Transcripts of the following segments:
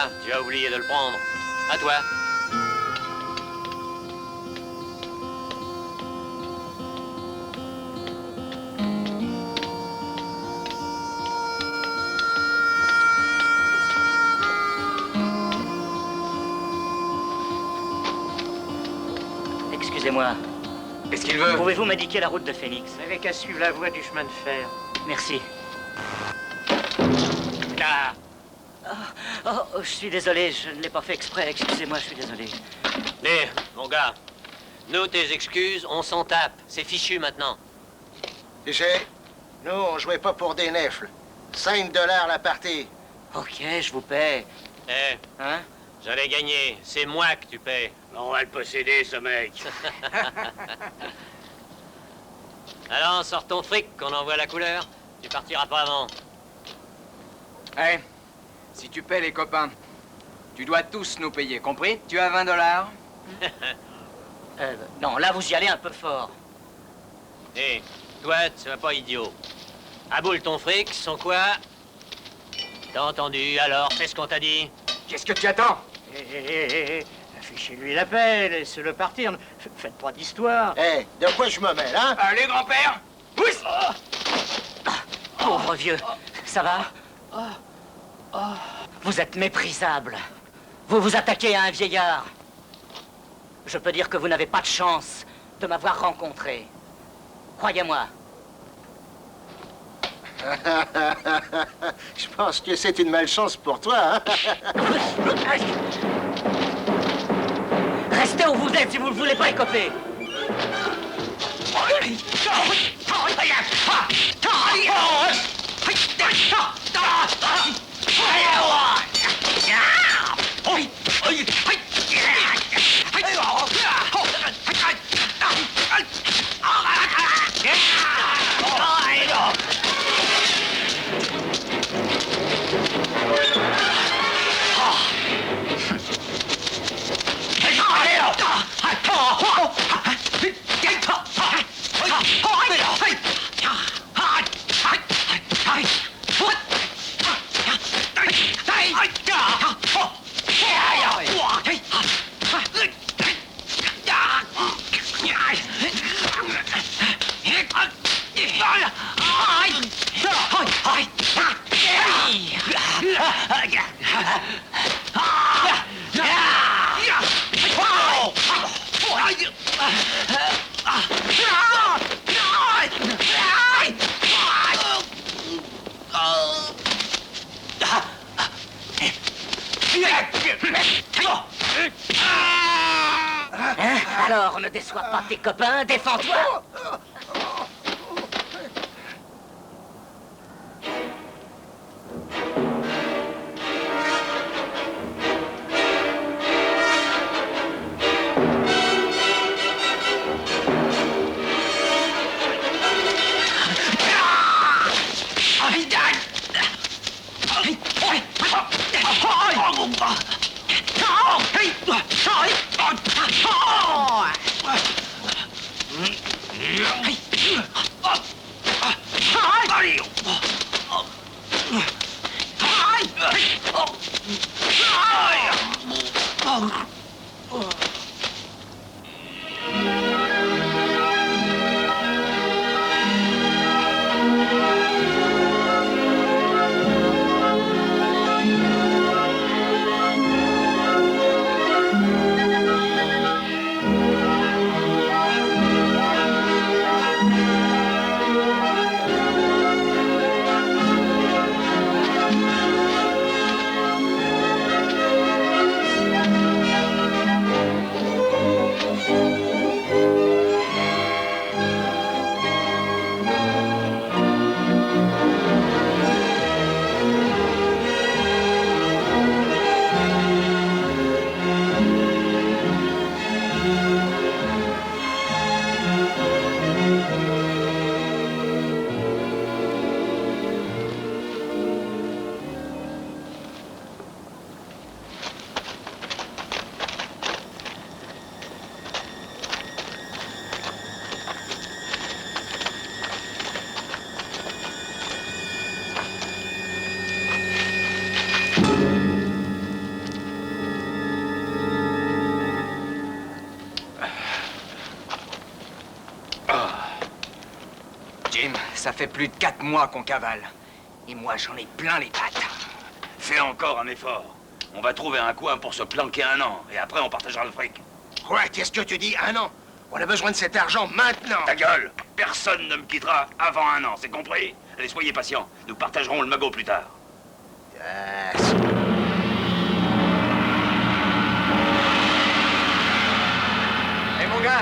Voilà, tu as oublié de le prendre. À toi. Excusez-moi. Qu'est-ce qu'il veut? Pouvez-vous m'indiquer la route de Phoenix? Vous n'avez qu'à suivre la voie du chemin de fer. Merci. Là. Oh, je suis désolé, je ne l'ai pas fait exprès. Excusez-moi, je suis désolé. Hé, mon gars. Nous, tes excuses, on s'en tape. C'est fichu maintenant. Tu sais, nous, on jouait pas pour des nefles. 5 $ la partie. Ok, je vous paie. Eh, Hein? j'allais gagner. C'est moi que tu paies. On va le posséder, ce mec. Alors, sors ton fric, qu'on en voit la couleur. Tu partiras pas avant. Hey, si tu paies les copains, tu dois tous nous payer, compris? Tu as 20 $. Non, là, vous y allez un peu fort. Hé, toi, tu sois pas idiot. Aboule ton fric, sans quoi... T'as entendu, alors, fais ce qu'on t'a dit. Qu'est-ce que tu attends? Affichez-lui la paix, laissez-le partir. Faites pas d'histoire. Eh, de quoi je me mêle, hein? Allez, grand-père! Pousse! Pauvre vieux, ça va? Vous êtes méprisable. Vous vous attaquez à un vieillard. Je peux dire que vous n'avez pas de chance de m'avoir rencontré. Croyez-moi. Je pense que c'est une malchance pour toi, hein? Restez où vous êtes si vous ne voulez pas écoper. Hein? Alors, ne déçois pas tes copains, défends-toi. ça fait plus de 4 mois qu'on cavale. Et moi, j'en ai plein les pattes. Fais encore un effort. On va trouver un coin pour se planquer 1 an, et après on partagera le fric. Ouais, qu'est-ce que tu dis? 1 an? On a besoin de cet argent maintenant. Ta gueule! Personne ne me quittera avant 1 an, c'est compris? Allez, soyez patients. Nous partagerons le magot plus tard. Yes. Hé, mon gars!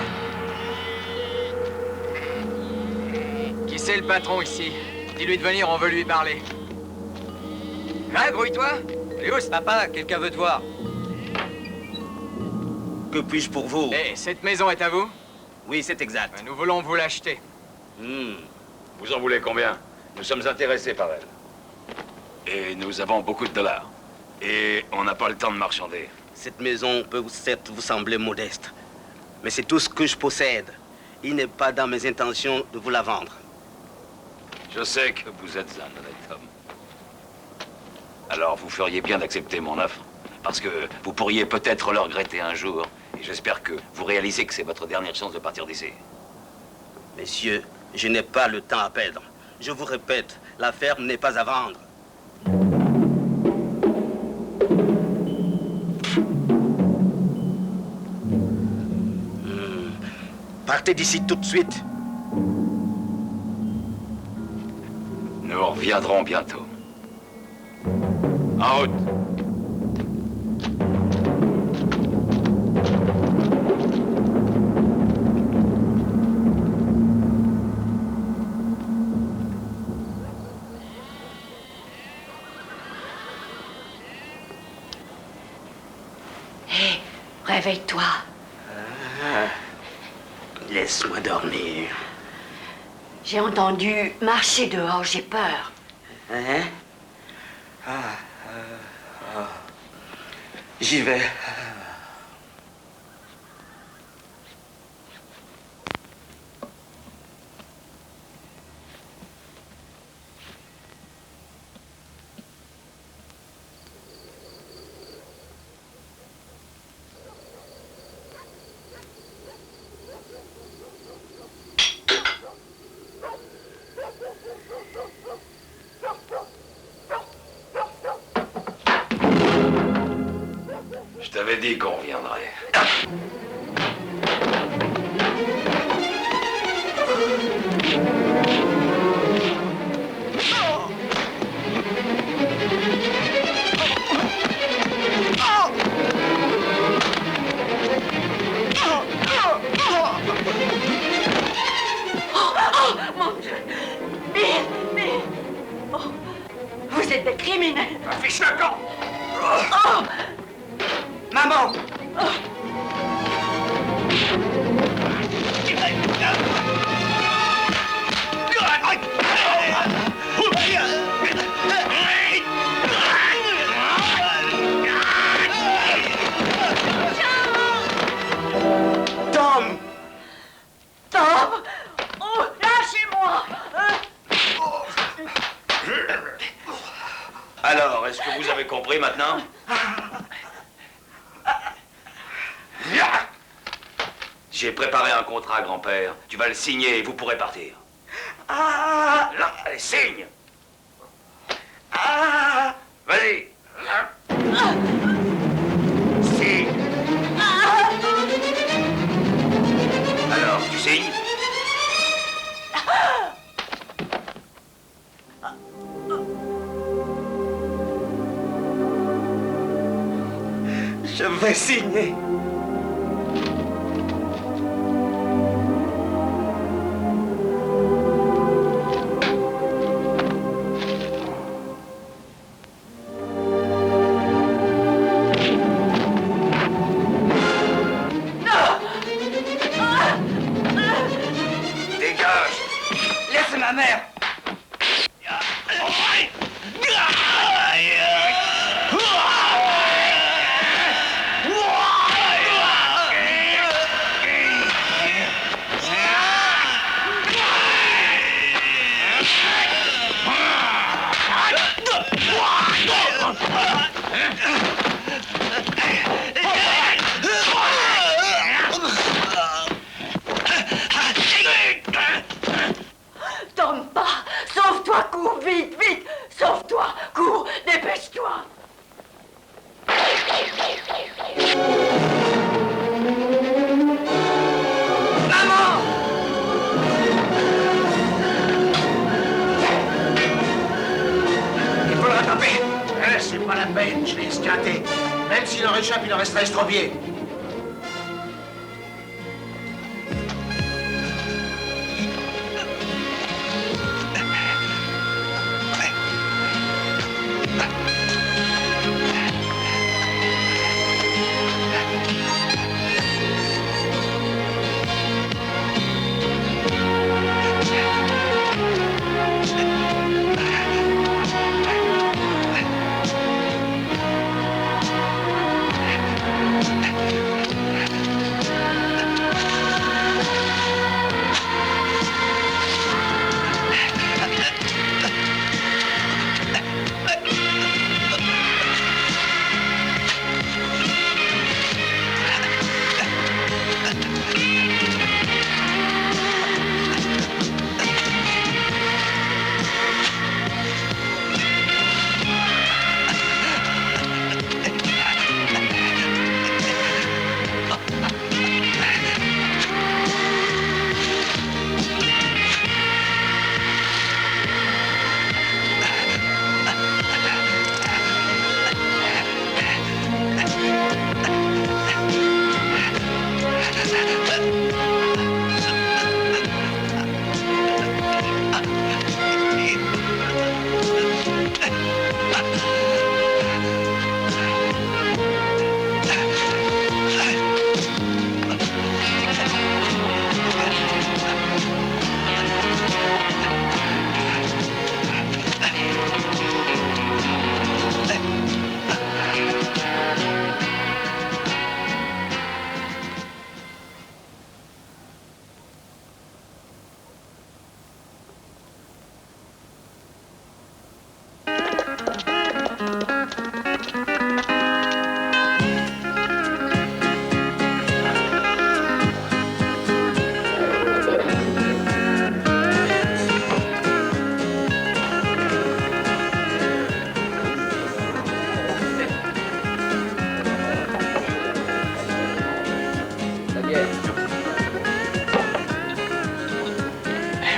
Qui c'est le patron ici? Dis-lui de venir, on veut lui parler. Ouais, grouille-toi! Léus, papa, quelqu'un veut te voir. Que puis-je pour vous? Hé, cette maison est à vous? Oui, c'est exact. Nous voulons vous l'acheter. Vous en voulez combien? Nous sommes intéressés par elle. Et nous avons beaucoup de dollars. Et on n'a pas le temps de marchander. Cette maison peut certes vous sembler modeste, mais c'est tout ce que je possède. Il n'est pas dans mes intentions de vous la vendre. Je sais que vous êtes un honnête homme. Alors vous feriez bien d'accepter mon offre. Parce que vous pourriez peut-être le regretter un jour. Et j'espère que vous réalisez que c'est votre dernière chance de partir d'ici. Messieurs, je n'ai pas le temps à perdre. Je vous répète, la ferme n'est pas à vendre. Partez d'ici tout de suite. Nous reviendrons bientôt. En route. Hé, réveille-toi. Laisse-moi dormir. J'ai entendu marcher dehors, j'ai peur. Hein? J'y vais. Je t'avais dit qu'on reviendrait. Mon Dieu! Bill! Oh, vous êtes des criminels! Affiche le camp! Oh! Maman! Tom! Tom! Oh, lâchez-moi! Alors, est-ce que vous avez compris maintenant? J'ai préparé un contrat, grand-père. Tu vas le signer et vous pourrez partir. Là, allez, signe! Vas-y! Signe! Alors, tu signes? Je vais signer. Dégage! Laisse ma mère! Même s'il en réchappe, il en restera estropié.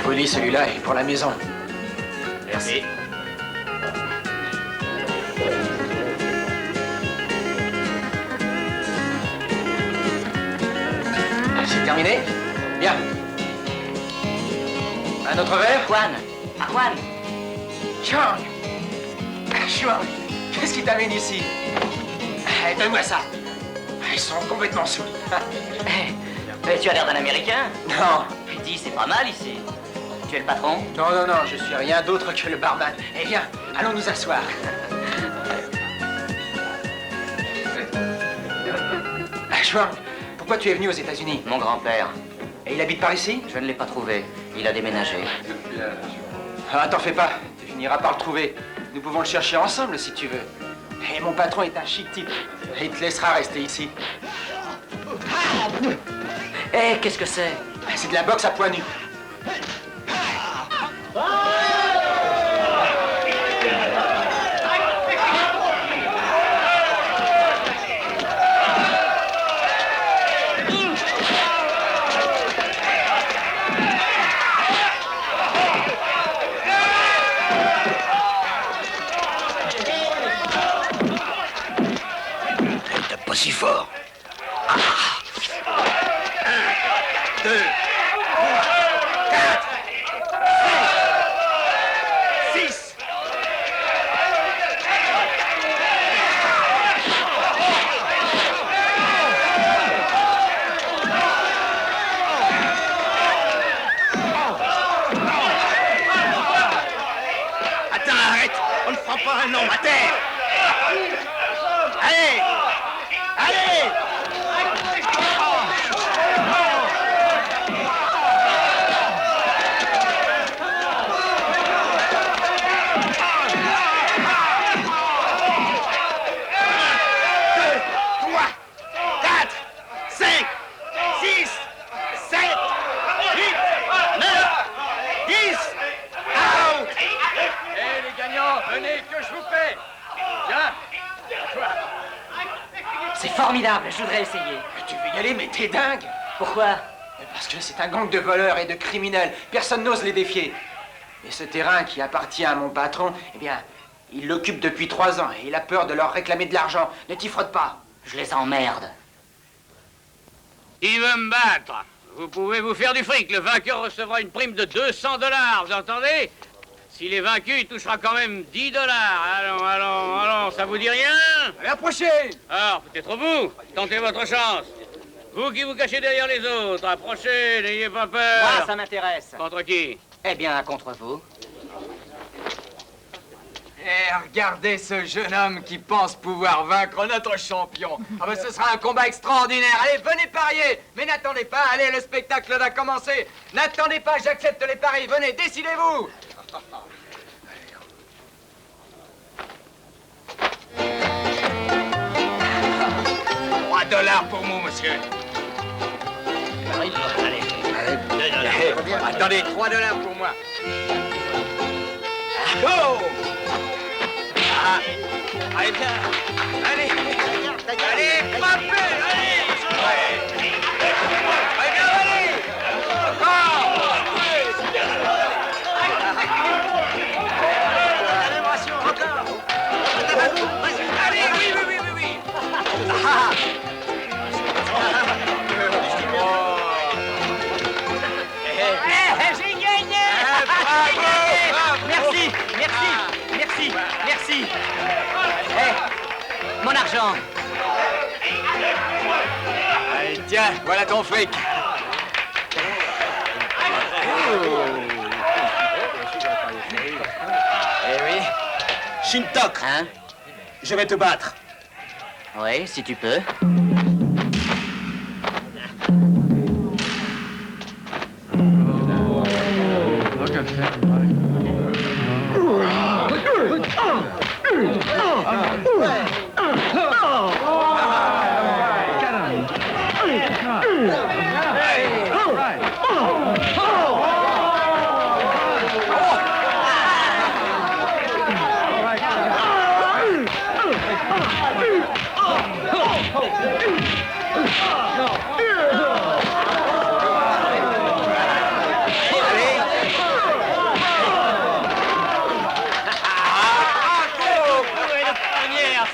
Willy, celui-là est pour la maison. Merci. C'est terminé? Bien. Un autre verre? Juan! Ah, Juan! Juan! Juan! Qu'est-ce qui t'amène ici? Donne-moi ça. Ils sont complètement saouls. Mais tu as l'air d'un Américain. Non. Dis, c'est pas mal ici. Tu es le patron? Non, non, non, je suis rien d'autre que le barman. Eh bien, allons nous asseoir. Juan, pourquoi tu es venu aux États-Unis? Mon grand-père. Et il habite par ici? Je ne l'ai pas trouvé. Il a déménagé. Ah, t'en fais pas. Tu finiras par le trouver. Nous pouvons le chercher ensemble si tu veux. Et mon patron est un chic type. Et il te laissera rester ici. Eh, qu'est-ce que c'est? C'est de la boxe à poings nus. Pas si fort. 1, 2, 4, 6. Attends, arrête. On ne fera pas un homme à terre. Allez. Allez! Venez, que je vous paie. Viens. C'est formidable, je voudrais essayer. Tu veux y aller, mais t'es dingue. Pourquoi? Parce que c'est un gang de voleurs et de criminels. Personne n'ose les défier. Et ce terrain qui appartient à mon patron, eh bien, Il l'occupe depuis 3 ans et il a peur de leur réclamer de l'argent. Ne t'y frotte pas. Je les emmerde. Il veut me battre. Vous pouvez vous faire du fric. Le vainqueur recevra une prime de 200 $, vous entendez? S'il est vaincu, il touchera quand même 10 $. Allons, ça vous dit rien? Allez, approchez! Alors, peut-être vous. Tentez votre chance. Vous qui vous cachez derrière les autres, approchez, n'ayez pas peur. Moi, ça m'intéresse. Contre qui? Eh bien, contre vous. Eh, regardez ce jeune homme qui pense pouvoir vaincre notre champion. Ah ben, ce sera un combat extraordinaire. Allez, venez parier. Mais n'attendez pas, allez, le spectacle va commencer. N'attendez pas, j'accepte les paris. Venez, décidez-vous. $3 pour vous, monsieur. Attendez, $3 pour moi. Go! Allez, bien. Allez, frappez, allez! Allez, bien, allez! Encore! Allez, oui. J'ai gagné! Merci. Mon argent. Allez, tiens, voilà ton fric. Eh oui. Shintok, Hein? je vais te battre. Oui, si tu peux.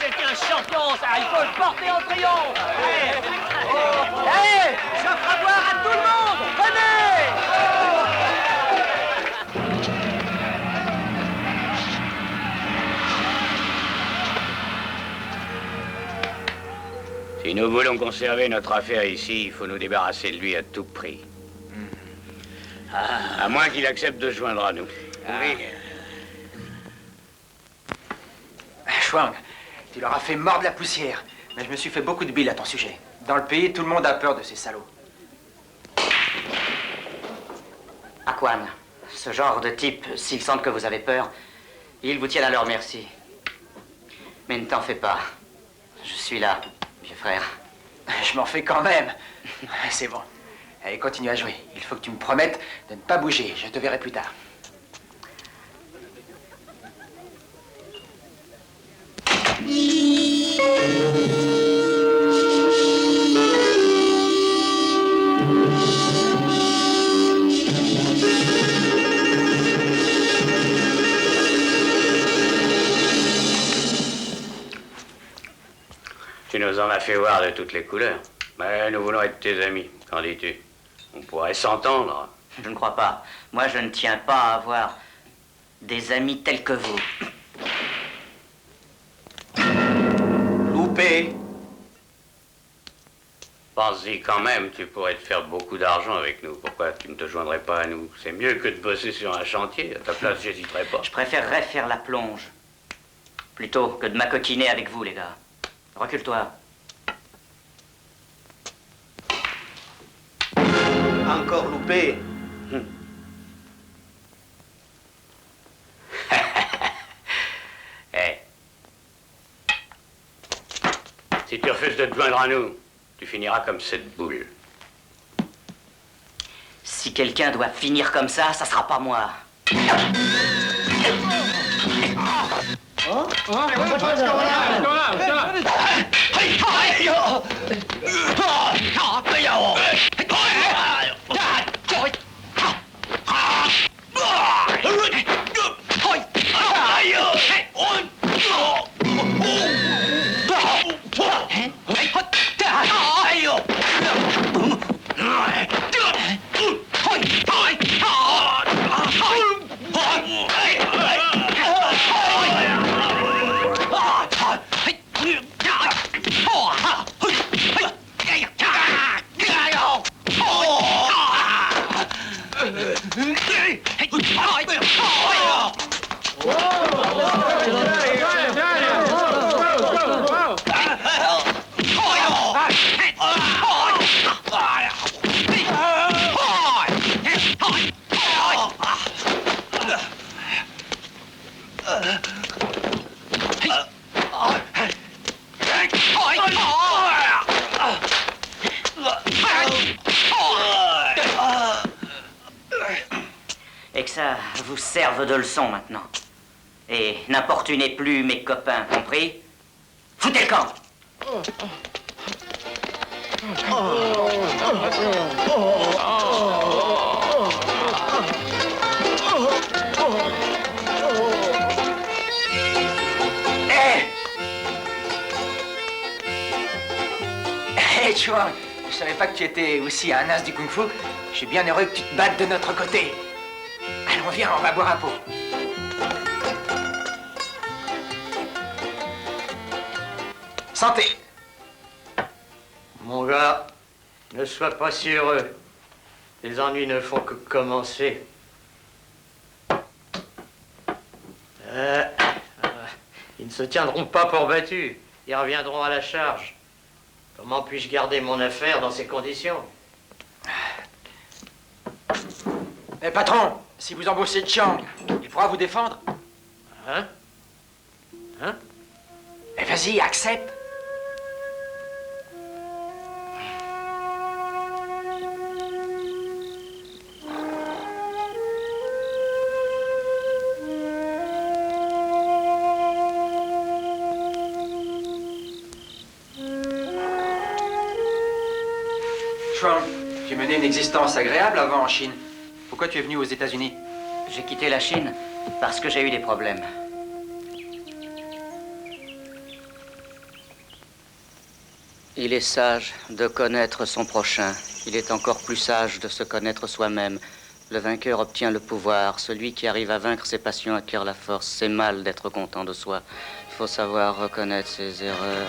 C'est un champion, ça, il faut le porter en triomphe. Allez, j'offre à boire à tout le monde. Venez. Si nous voulons conserver notre affaire ici, il faut nous débarrasser de lui à tout prix. À moins qu'il accepte de se joindre à nous. Oui. Schwang, tu leur as fait mordre la poussière. Mais je me suis fait beaucoup de billes à ton sujet. Dans le pays, tout le monde a peur de ces salauds. Aquan, ce genre de type, s'ils sentent que vous avez peur, ils vous tiennent à leur merci. Mais ne t'en fais pas. Je suis là, vieux frère. Je m'en fais quand même. C'est bon. Allez, continue à jouer. Il faut que tu me promettes de ne pas bouger. Je te verrai plus tard. Tu nous en as fait voir de toutes les couleurs. Mais nous voulons être tes amis. Qu'en dis-tu? On pourrait s'entendre. Je ne crois pas. Moi, je ne tiens pas à avoir des amis tels que vous. Loupé. Pense-y quand même, tu pourrais te faire beaucoup d'argent avec nous. Pourquoi tu ne te joindrais pas à nous? C'est mieux que de bosser sur un chantier. À ta place, j'hésiterais pas. Je préférerais faire la plonge plutôt que de m'acoquiner avec vous, les gars. Recule-toi. Encore loupé. Hey. Si tu refuses de te joindre à nous, tu finiras comme cette boule. Si quelqu'un doit finir comme ça sera pas moi. ça vous serve de leçon maintenant. Et n'importunez plus mes copains, compris? Foutez le camp! Hey, Chuang, je savais pas que tu étais aussi un as du kung-fu. Je suis bien heureux que tu te battes de notre côté. Allons, viens, on va boire un pot. Santé. Mon gars, ne sois pas si heureux. Les ennuis ne font que commencer. Ils ne se tiendront pas pour battus. Ils reviendront à la charge. Comment puis-je garder mon affaire dans ces conditions? Eh, patron, si vous embauchez Chiang, il pourra vous défendre. Hein? Hein? Eh, vas-y, accepte. Chuang, tu menais une existence agréable avant en Chine. Pourquoi tu es venu aux États-Unis? J'ai quitté la Chine parce que j'ai eu des problèmes. Il est sage de connaître son prochain. Il est encore plus sage de se connaître soi-même. Le vainqueur obtient le pouvoir. Celui qui arrive à vaincre ses passions acquiert la force. C'est mal d'être content de soi. Il faut savoir reconnaître ses erreurs.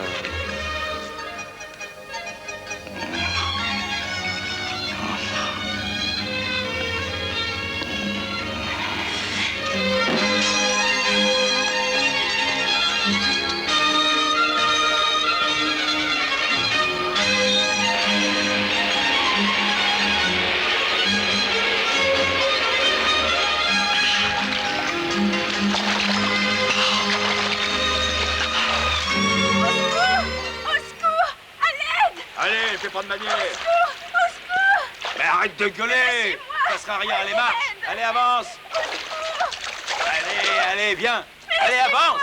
Fais pas de manière. Au secours. Mais arrête de gueuler. Ça sera rien, allez, marche. Allez, avance. Allez, allez, viens. Allez, avance.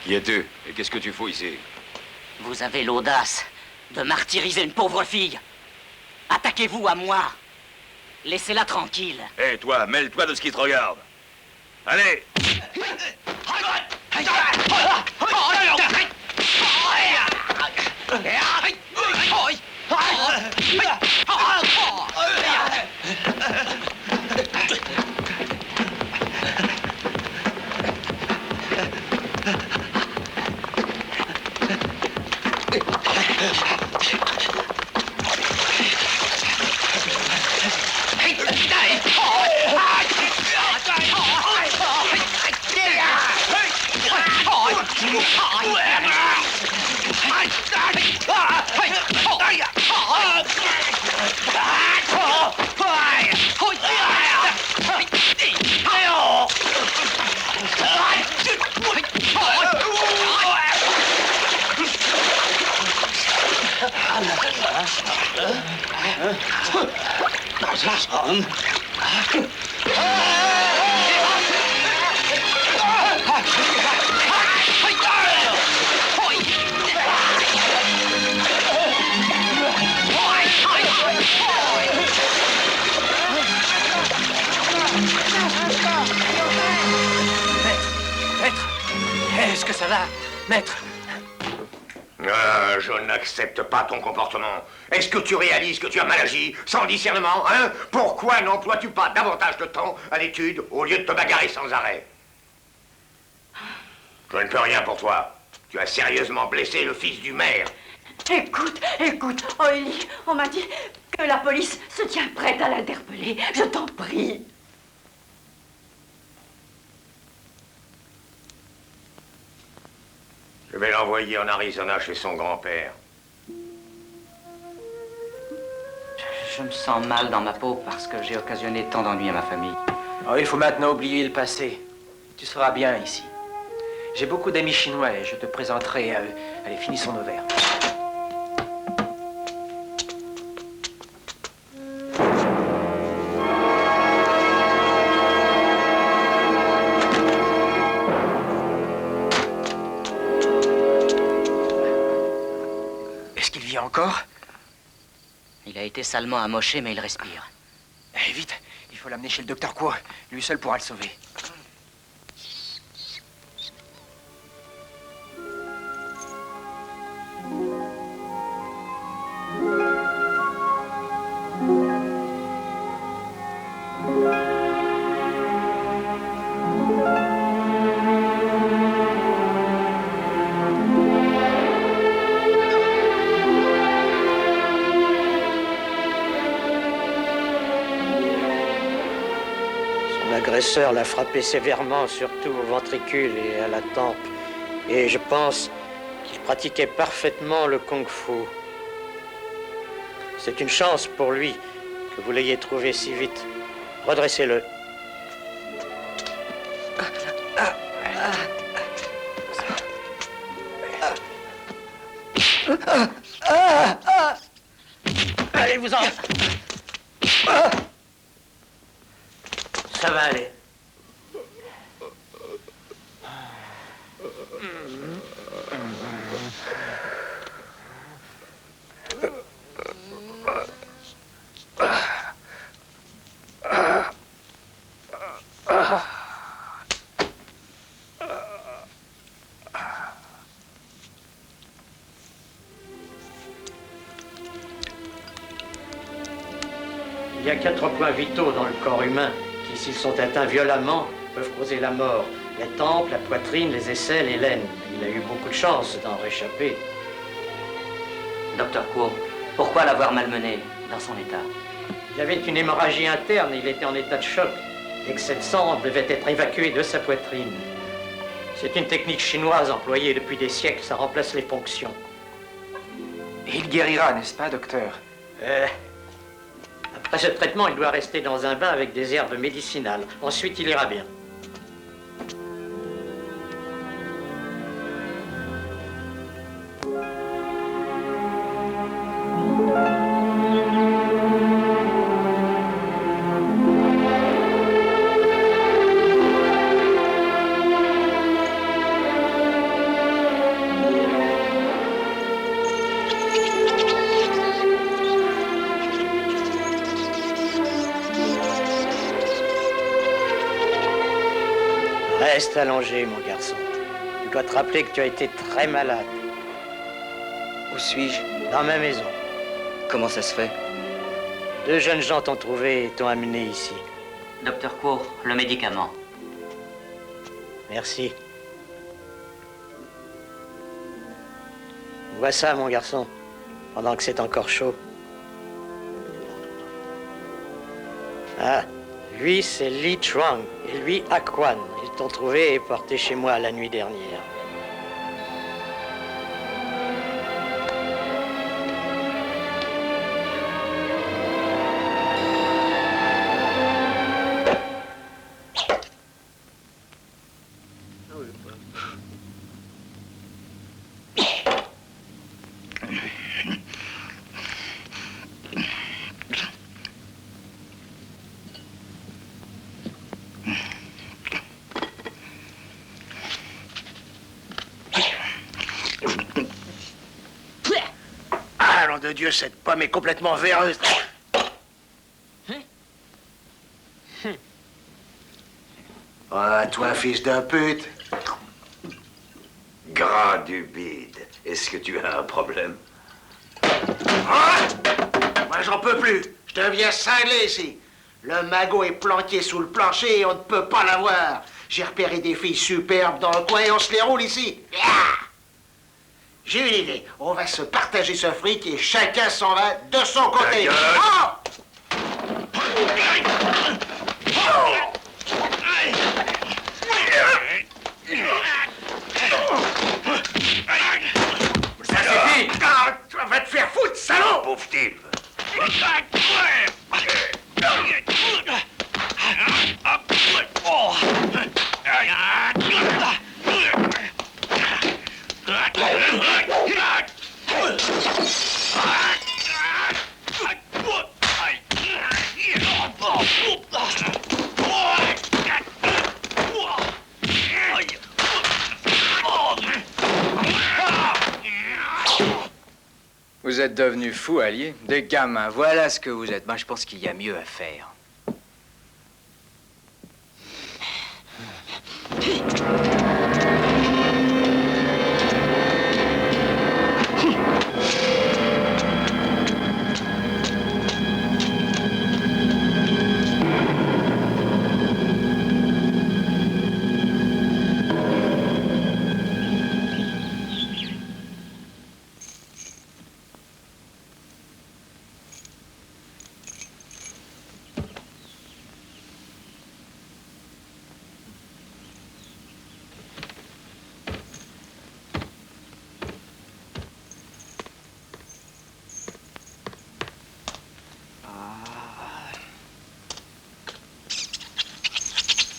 Qui es-tu? Et qu'est-ce que tu fous ici? Vous avez l'audace de martyriser une pauvre fille. Attaquez-vous à moi. Laissez-la tranquille. Hé, toi, mêle-toi de ce qui te regarde. Allez! Est-ce que ça va, maître? Je n'accepte pas ton comportement. Est-ce que tu réalises que tu as mal agi, sans discernement, hein? Pourquoi n'emploies-tu pas davantage de temps à l'étude au lieu de te bagarrer sans arrêt? Je ne peux rien pour toi. Tu as sérieusement blessé le fils du maire. Écoute, Oili, on m'a dit que la police se tient prête à l'interpeller. Je t'en prie. Je vais l'envoyer en Arizona chez son grand-père. Je me sens mal dans ma peau parce que j'ai occasionné tant d'ennuis à ma famille. Oh, il faut maintenant oublier le passé. Tu seras bien ici. J'ai beaucoup d'amis chinois et je te présenterai à eux. Allez, finissons nos verres. Est-ce qu'il vit encore? Il a été salement amoché, mais il respire. Eh, vite, il faut l'amener chez le docteur Quo. Lui seul pourra le sauver. L'agresseur l'a frappé sévèrement, surtout au ventricule et à la tempe. Et je pense qu'il pratiquait parfaitement le kung-fu. C'est une chance pour lui que vous l'ayez trouvé si vite. Redressez-le. Allez-vous-en. Ça va aller. Il y a 4 points vitaux dans le corps humain qui, s'ils sont atteints violemment, peuvent causer la mort. Les tempes, la poitrine, les aisselles et l'aine. Il a eu beaucoup de chance d'en réchapper. Docteur Quo, pourquoi l'avoir malmené dans son état? Il avait une hémorragie interne et il était en état de choc. L'excès de sang devait être évacué de sa poitrine. C'est une technique chinoise employée depuis des siècles, ça remplace les ponctions. Et il guérira, n'est-ce pas, docteur? Après ce traitement, il doit rester dans un bain avec des herbes médicinales. Ensuite, il ira bien. Reste allongé, mon garçon. Tu dois te rappeler que tu as été très malade. Où suis-je? Dans ma maison. Comment ça se fait? 2 jeunes gens t'ont trouvé et t'ont amené ici. Docteur Quo, le médicament. Merci. Vois ça, mon garçon, pendant que c'est encore chaud. Ah, lui, c'est Li Chuang, et lui, Aquan. Ils t'ont trouvé et porté chez moi la nuit dernière. De Dieu, cette pomme est complètement véreuse. Ah, toi, fils d'un pute. Gras du bide. Est-ce que tu as un problème? Ah! Moi, j'en peux plus. Je deviens cinglé ici. Le magot est planqué sous le plancher et on ne peut pas l'avoir. J'ai repéré des filles superbes dans le coin et on se les roule ici. J'ai une idée. On va se partager ce fric et chacun s'en va de son côté. Oh! Ça suffit! Ah, tu vas te faire foutre, salaud! Pauvre type. vous êtes devenus fous, alliés. Des gamins, voilà ce que vous êtes. Ben, je pense qu'il y a mieux à faire.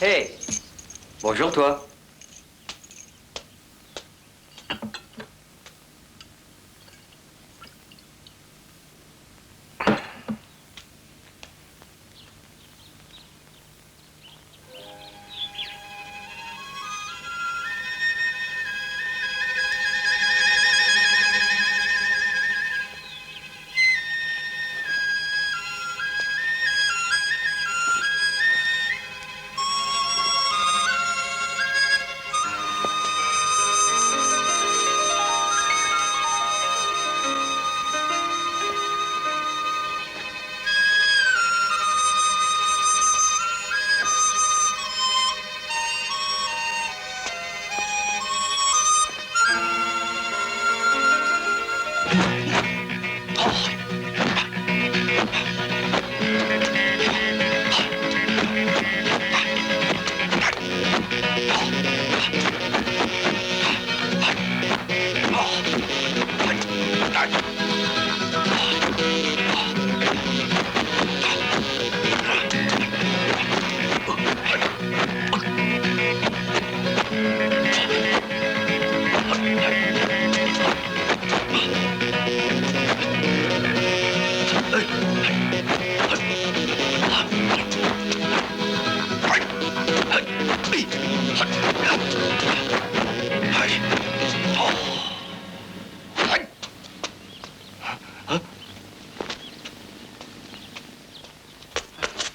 Hey, bonjour toi.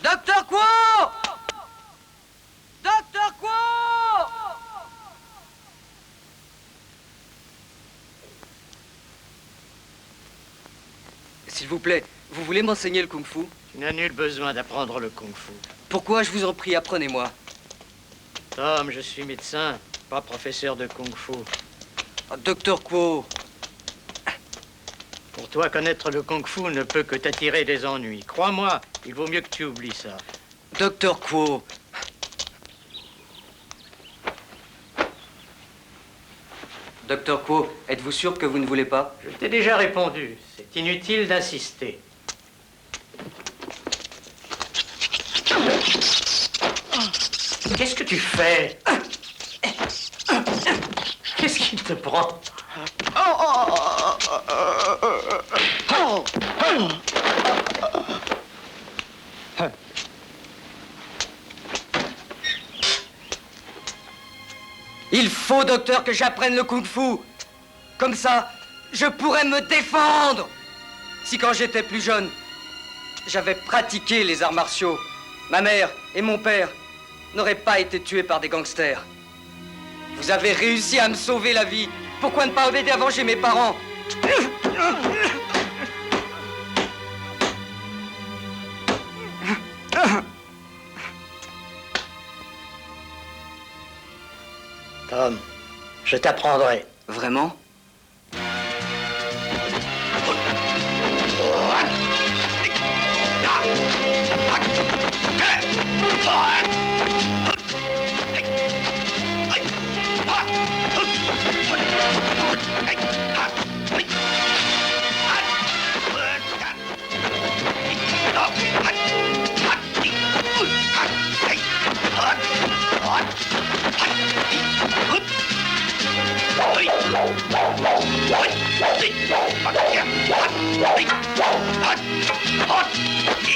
Docteur Quo! Docteur Quo! S'il vous plaît, vous voulez m'enseigner le kung-fu? Tu n'as nul besoin d'apprendre le kung-fu. Pourquoi, je vous en prie, apprenez-moi. Tom, je suis médecin, pas professeur de kung-fu. Oh, Docteur Quo! Pour toi, connaître le kung-fu ne peut que t'attirer des ennuis. Crois-moi, il vaut mieux que tu oublies ça. Docteur Quo! Docteur Quo, êtes-vous sûr que vous ne voulez pas? Je t'ai déjà répondu. C'est inutile d'insister. Qu'est-ce que tu fais? Qu'est-ce qui te prend? Il faut, docteur, que j'apprenne le kung-fu. Comme ça, je pourrais me défendre. Si quand j'étais plus jeune, j'avais pratiqué les arts martiaux, ma mère et mon père n'auraient pas été tués par des gangsters. Vous avez réussi à me sauver la vie. Pourquoi ne pas m'aider à venger mes parents? Tom, je t'apprendrai. Vraiment? Hey!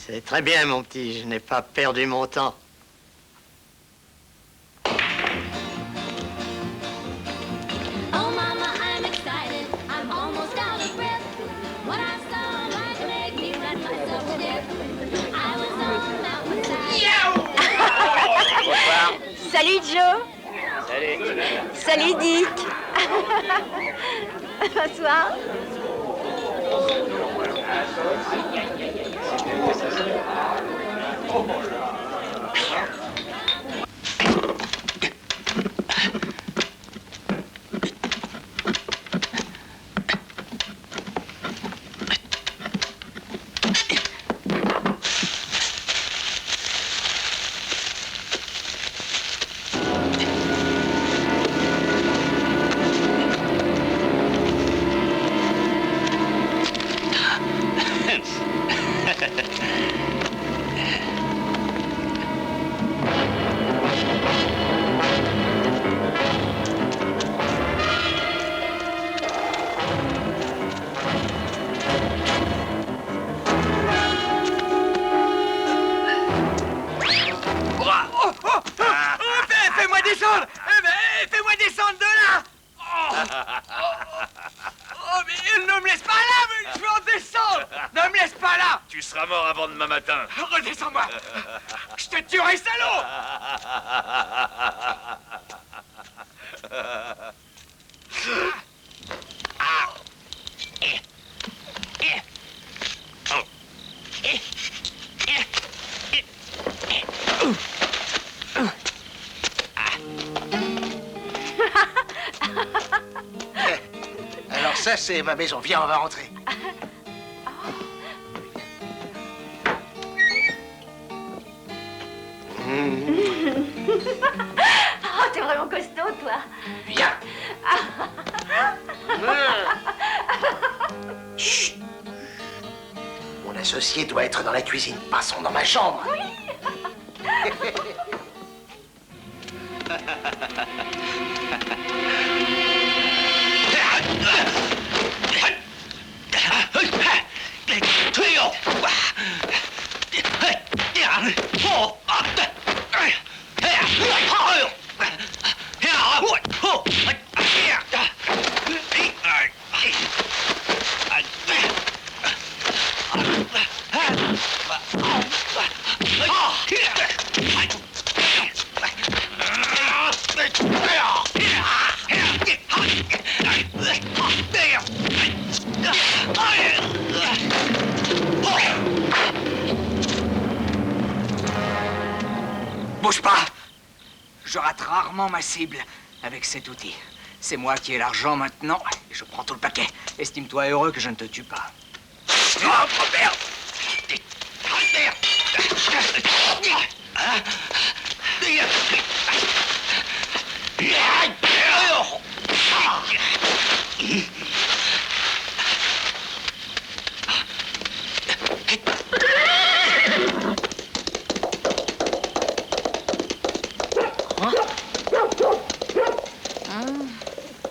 C'est très bien, mon petit. Je n'ai pas perdu mon temps. Oh, Mama, I'm excited. I'm almost out of breath. What I saw might make me run myself to death. I was on that one side. Bonsoir. Salut Joe. Salut. Salut Dick. Bonsoir. Fais-moi descendre! Fais-moi descendre de là! Oh, mais ne me laisse pas là! Mais je veux en descendre! Ne me laisse pas là! Tu seras mort avant demain matin. Redescends-moi! Je te tuerai, salaud! Alors ça, c'est ma maison. Viens, on va rentrer. Oh, t'es vraiment costaud, toi. Viens. Chut. Mon associé doit être dans la cuisine. Passons dans ma chambre. Oui. Bouge pas! Je rate rarement ma cible avec cet outil. C'est moi qui ai l'argent maintenant et je prends tout le paquet. Estime-toi heureux que je ne te tue pas. Oh, merde!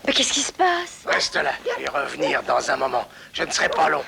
Mais qu'est-ce qui se passe? Reste là. Je vais revenir dans un moment. Je ne serai pas long.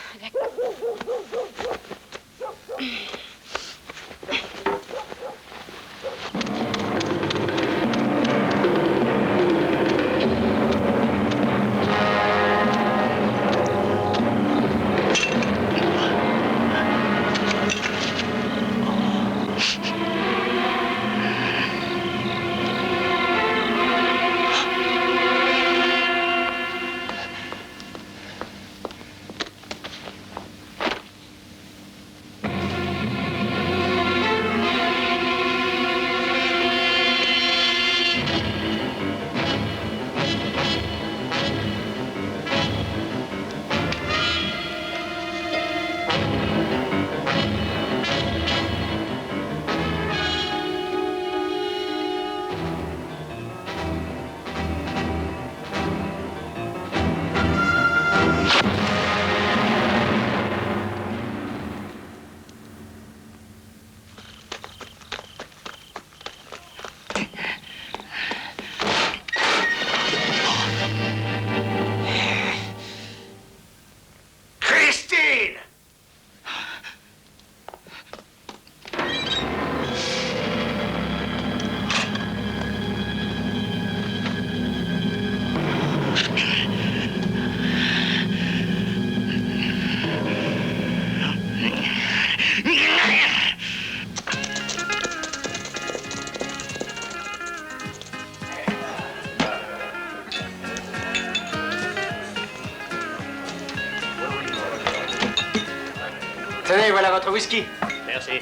whisky. Merci.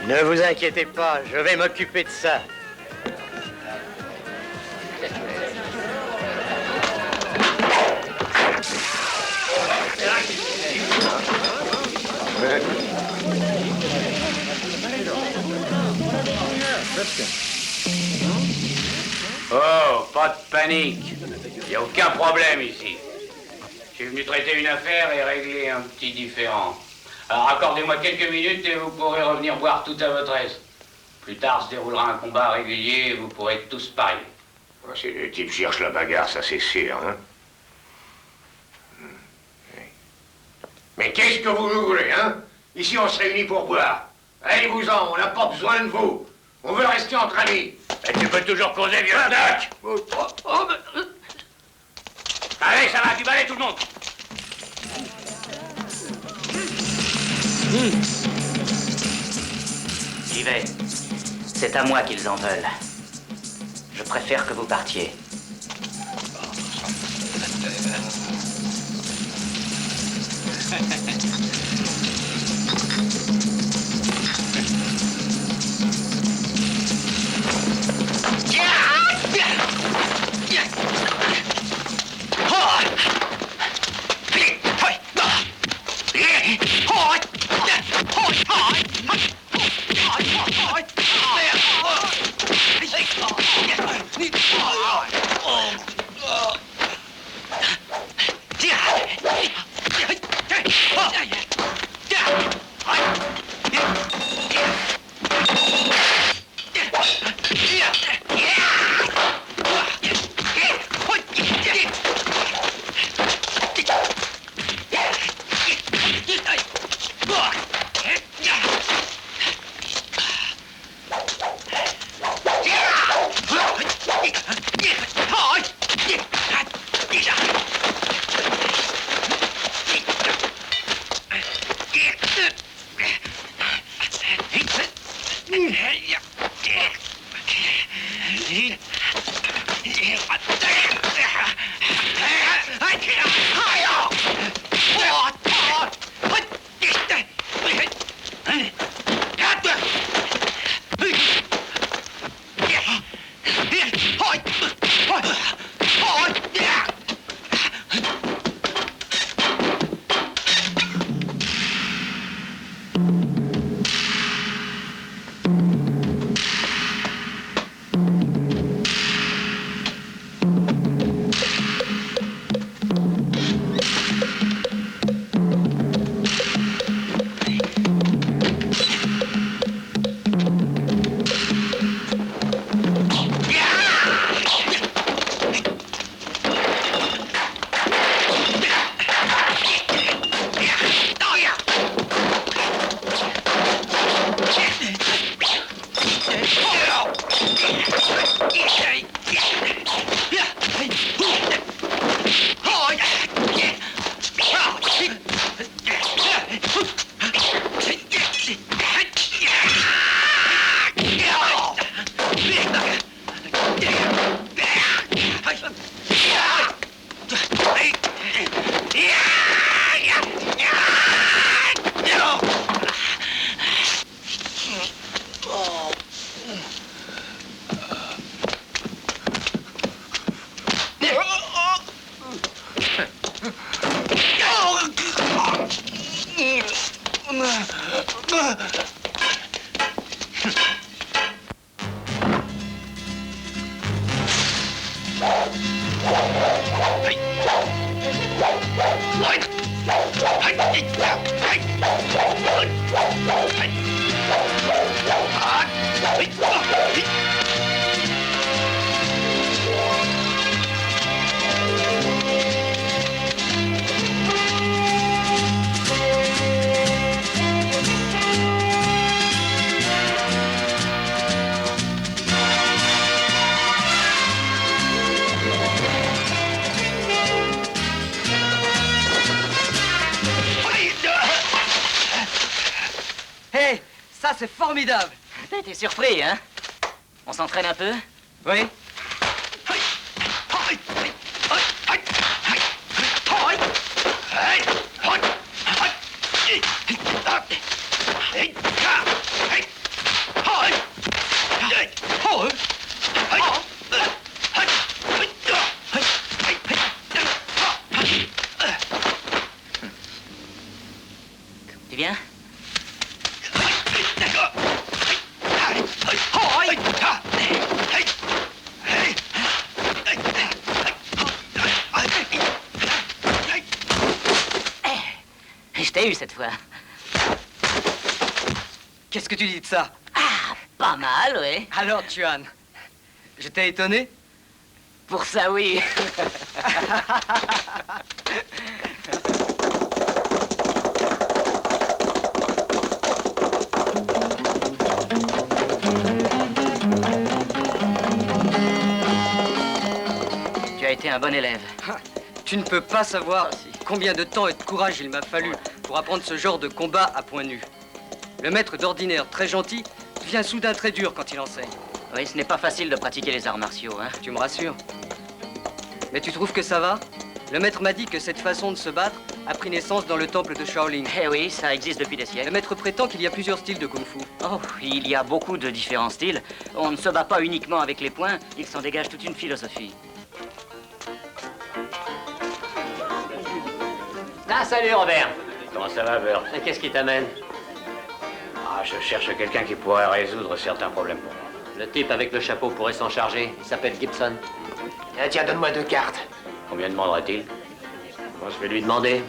Ne vous inquiétez pas, je vais m'occuper de ça. Oh, pas de panique. Il n'y a aucun problème ici. Je suis venu traiter une affaire et régler un petit différend. Alors accordez-moi quelques minutes et vous pourrez revenir boire tout à votre aise. Plus tard se déroulera un combat régulier et vous pourrez tous parier. Si le type cherche la bagarre, ça c'est sûr, hein? Mais qu'est-ce que vous voulez, hein? Ici, on se réunit pour boire. Allez-vous-en, on n'a pas besoin de vous. On veut rester entre amis. Et tu peux toujours causer, vieux doc. Allez, ça va, du balai, tout le monde. J'y vais. C'est à moi qu'ils en veulent. Je préfère que vous partiez. Hé, ça c'est formidable. T'es surpris, hein? On s'entraîne un peu? Oui. Tu viens? Je t'ai eu cette fois. Qu'est-ce que tu dis de ça? Ah, pas mal, oui. Alors, Tuan, je t'ai étonné? Pour ça, oui. Tu as été un bon élève. Tu ne peux pas savoir combien de temps et de courage il m'a fallu pour apprendre ce genre de combat à point nu. Le maître d'ordinaire, très gentil, devient soudain très dur quand il enseigne. Oui, ce n'est pas facile de pratiquer les arts martiaux, hein. Tu me rassures. Mais tu trouves que ça va? Le maître m'a dit que cette façon de se battre a pris naissance dans le temple de Shaolin. Eh oui, ça existe depuis des siècles. Le maître prétend qu'il y a plusieurs styles de kung-fu. Oh, il y a beaucoup de différents styles. On ne se bat pas uniquement avec les poings, il s'en dégage toute une philosophie. Ah, salut Robert. Comment ça va, Bert? Et qu'est-ce qui t'amène? Ah, je cherche quelqu'un qui pourrait résoudre certains problèmes pour moi. Le type avec le chapeau pourrait s'en charger. Il s'appelle Gibson. Ah, tiens, donne-moi 2 cartes. Combien demandera-t-il? Bon, je vais lui demander.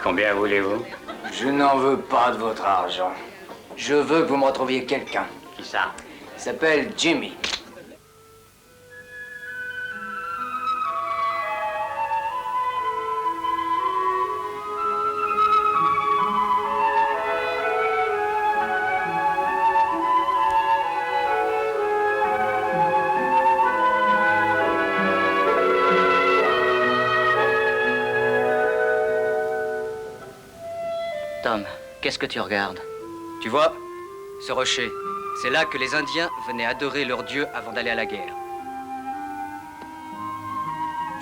Combien voulez-vous? Je n'en veux pas de votre argent. Je veux que vous me retrouviez quelqu'un. Qui ça? Il s'appelle Jimmy. Tom, qu'est-ce que tu regardes? Tu vois, ce rocher, c'est là que les Indiens venaient adorer leur dieu avant d'aller à la guerre.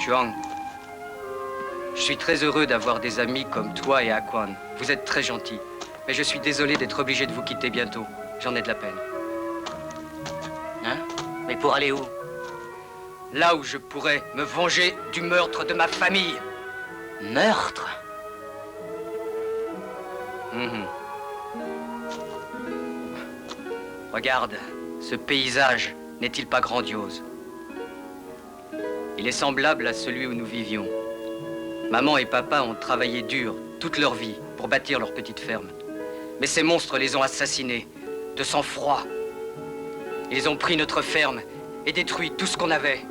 Chuang, je suis très heureux d'avoir des amis comme toi et Aquan. Vous êtes très gentils, mais je suis désolé d'être obligé de vous quitter bientôt. J'en ai de la peine. Hein? Mais pour aller où? Là où je pourrais me venger du meurtre de ma famille. Meurtre? Regarde, ce paysage n'est-il pas grandiose? Il est semblable à celui où nous vivions. Maman et papa ont travaillé dur toute leur vie pour bâtir leur petite ferme. Mais ces monstres les ont assassinés, de sang-froid. Ils ont pris notre ferme et détruit tout ce qu'on avait.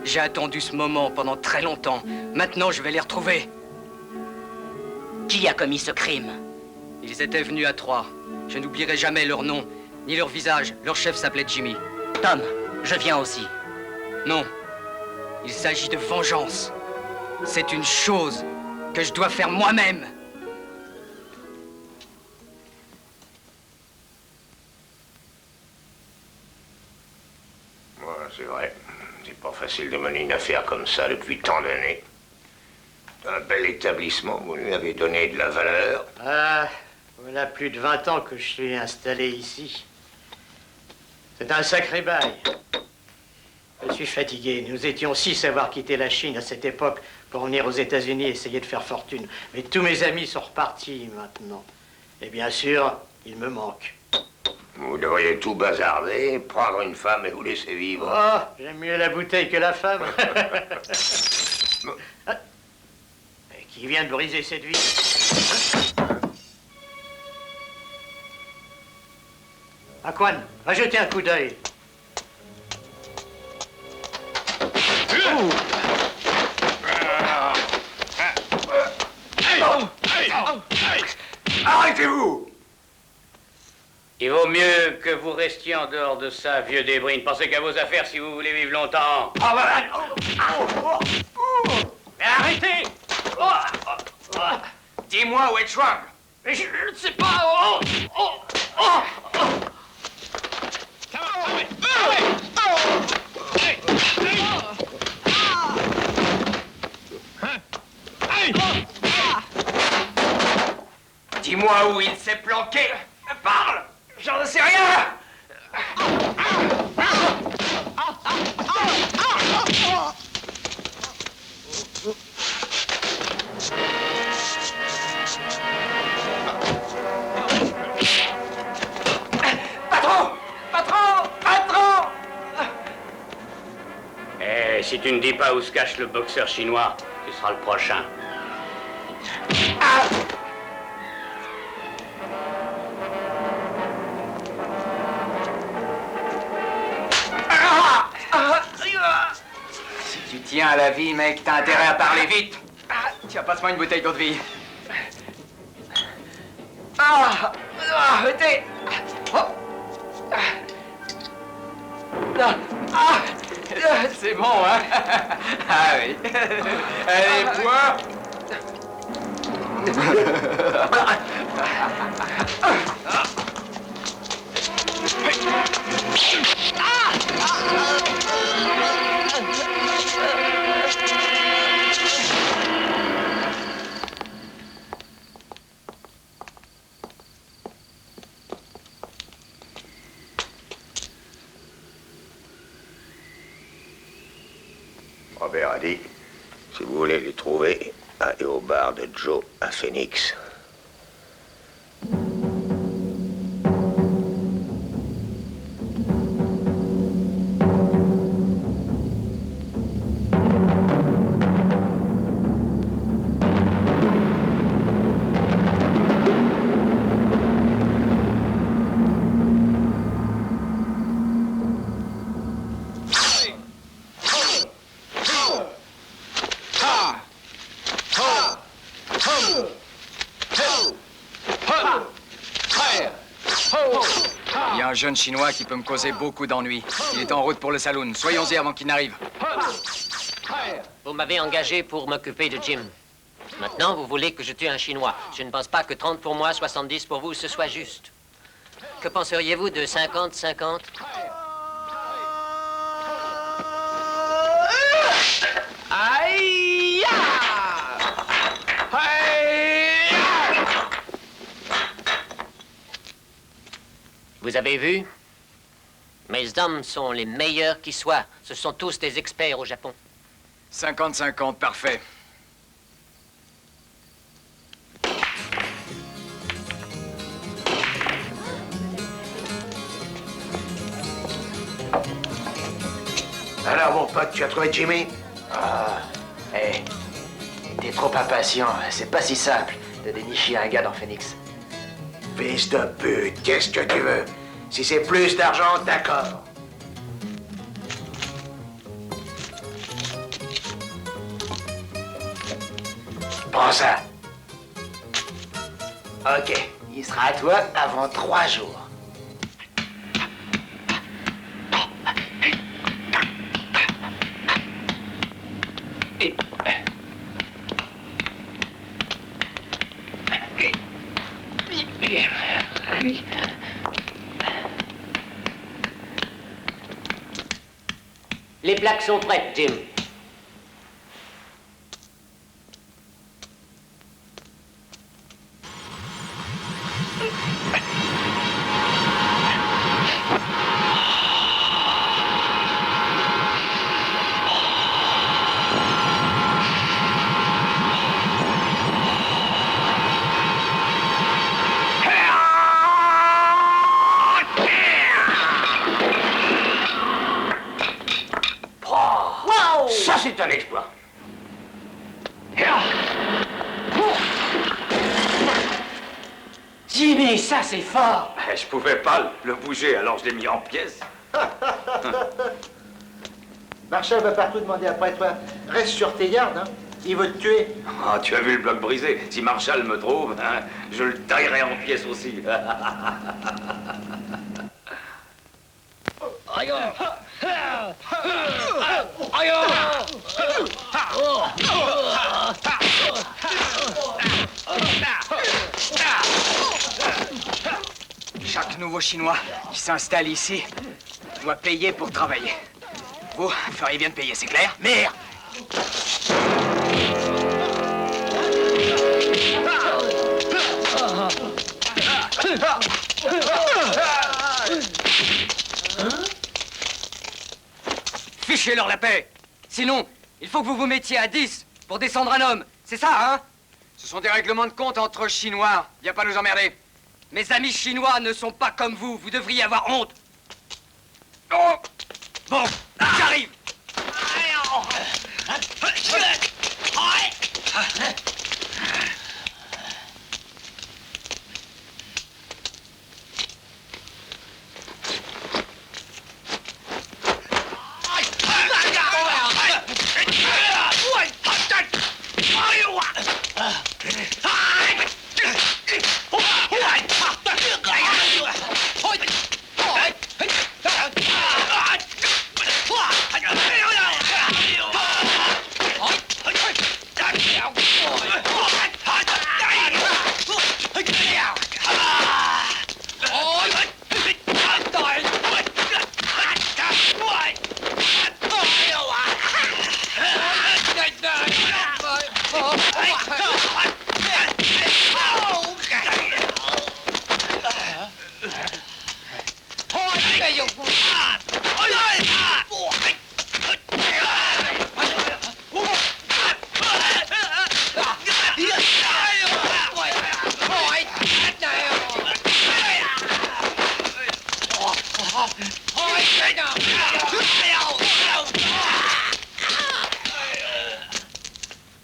J'ai attendu ce moment pendant très longtemps. Maintenant, je vais les retrouver. Qui a commis ce crime? Ils étaient venus à 3. Je n'oublierai jamais leur nom, ni leur visage. Leur chef s'appelait Jimmy. Tom, je viens aussi. Non. Il s'agit de vengeance. C'est une chose que je dois faire moi-même. Ouais, c'est vrai. C'est pas facile de mener une affaire comme ça depuis tant d'années. Un bel établissement, vous lui avez donné de la valeur. Ah, voilà plus de 20 ans que je suis installé ici. C'est un sacré bail. Je suis fatigué. Nous étions 6 à avoir quitté la Chine à cette époque pour venir aux États-Unis essayer de faire fortune. Mais tous mes amis sont repartis maintenant. Et bien sûr, il me manque. Vous devriez tout bazarder, prendre une femme et vous laisser vivre. Oh, j'aime mieux la bouteille que la femme. Qui vient de briser cette vie? Aquan, va jeter un coup d'œil. Arrêtez-vous! Il vaut mieux que vous restiez en dehors de ça, vieux débris. Ne pensez qu'à vos affaires si vous voulez vivre longtemps. Mais arrêtez! Dis-moi où est Trump. Mais je ne sais pas. Dis-moi où il s'est planqué. Parle! J'en sais rien! Patron! Patron! Patron! Eh, si tu ne dis pas où se cache le boxeur chinois, tu seras le prochain. Si tu tiens à la vie, mec, t'as intérêt à parler vite. Tiens, passe-moi une bouteille d'eau de vie. Arrêtez. C'est bon, hein? Ah oui. Allez, bois. Robert a dit, si vous voulez les trouver, allez au bar de Joe à Phoenix. Il y a un jeune Chinois qui peut me causer beaucoup d'ennuis. Il est en route pour le saloon. Soyons-y avant qu'il n'arrive. Vous m'avez engagé pour m'occuper de Jim. Maintenant, vous voulez que je tue un Chinois. Je ne pense pas que 30 pour moi, 70 pour vous, ce soit juste. Que penseriez-vous de 50-50? Aïe! Vous avez vu? Mes hommes sont les meilleurs qui soient. Ce sont tous des experts au Japon. 50-50, parfait. Alors, mon pote, tu as trouvé Jimmy? T'es trop impatient. C'est pas si simple de dénicher un gars dans Phoenix. Fils de pute, qu'est-ce que tu veux? Si c'est plus d'argent, d'accord. Prends ça. Ok, il sera à toi avant 3 jours. Les plaques sont prêtes, Jim. Ça, c'est un exploit. Jimmy, ça c'est fort! Je pouvais pas le bouger, alors je l'ai mis en pièces. Marshall va partout demander après toi. Reste sur tes gardes, hein. Il veut te tuer. Ah, tu as vu le bloc brisé? Si Marshall me trouve, hein, je le taillerai en pièces aussi. Chaque nouveau Chinois qui s'installe ici doit payer pour travailler. Vous feriez bien de payer, c'est clair? Merde! Fichez-leur la paix. Sinon, il faut que vous vous mettiez à 10 pour descendre un homme. C'est ça, hein? Ce sont des règlements de compte entre Chinois. Viens pas nous emmerder. Mes amis chinois ne sont pas comme vous. Vous devriez avoir honte. Oh! Bon, j'arrive.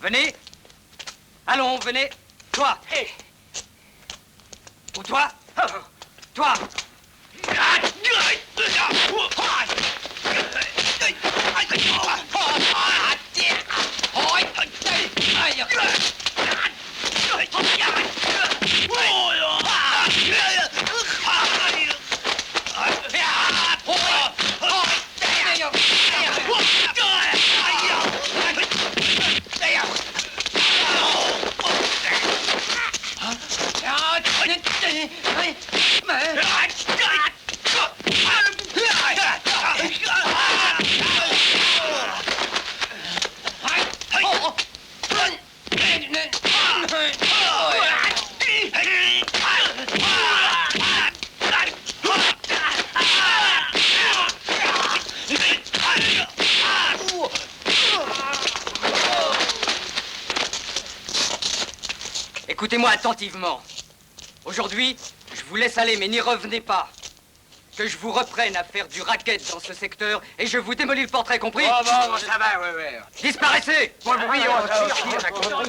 Venez. Allons, venez. Toi. Ou toi. Toi. Écoutez-moi attentivement. Aujourd'hui, je vous laisse aller, mais n'y revenez pas. Que je vous reprenne à faire du racket dans ce secteur et je vous démolis le portrait, compris? Oh bon, ça va, ouais. Disparaissez! Oui, on a compris.